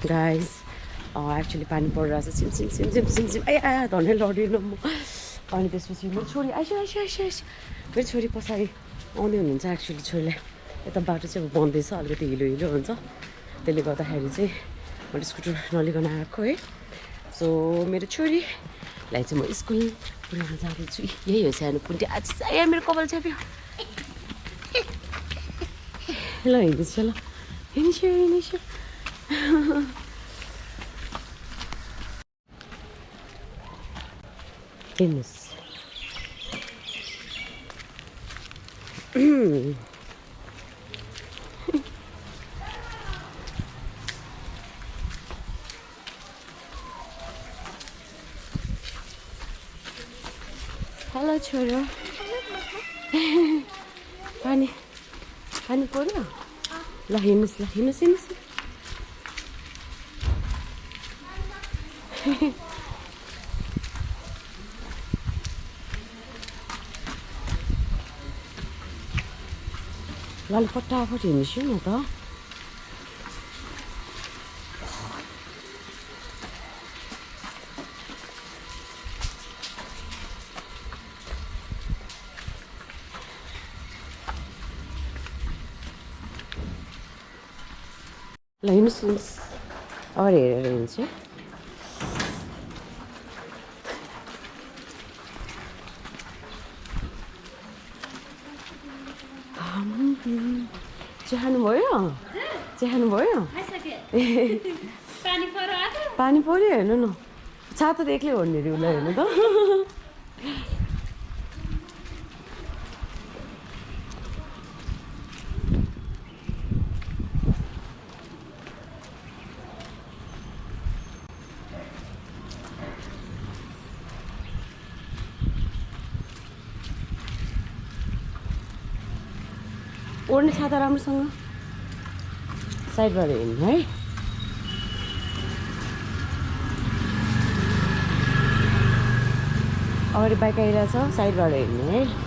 guys actually पानी परिरहेछ सिम सिम सिम सिम सिम सिम ए धनै लडिनँ म अनि त्यसपछि मेरो छोरी मेरो छोरी पछाडि आउँदै हुनुहुन्छ एक्चुली छोरीलाई यता बाटो चाहिँ अब बन्दैछ अलिकति हिलो हुन्छ त्यसले गर्दाखेरि चाहिँ मैले स्कुटर नलिकन आएको है सो मेरो छोरीलाई चाहिँ म स्कुल पुऱ्याउन जाँदैछु यही हो सानो पुन्टी आज यहाँ मेरो कपाल छ्याप्यो ल हिँड्दैछु ल हिँड्छु हेर्नुहोस् हेलो छोरो पानी पर्यो ल हिँड्नुहोस् ल फटाफट हिँड्छु न त ल हिँड्नुहोस् अगाडि हेरेर हिँड्छु चिया खानुभयो पानी पर्यो हेर्नु न छाता त एक्लै ओढ्ने अरे उसलाई हेर्नु त ओढ्ने छाता राम्रोसँग साइडबाट हिँड्नु है अगाडि बाइक आइरहेछ साइडबाट हिँड्नु है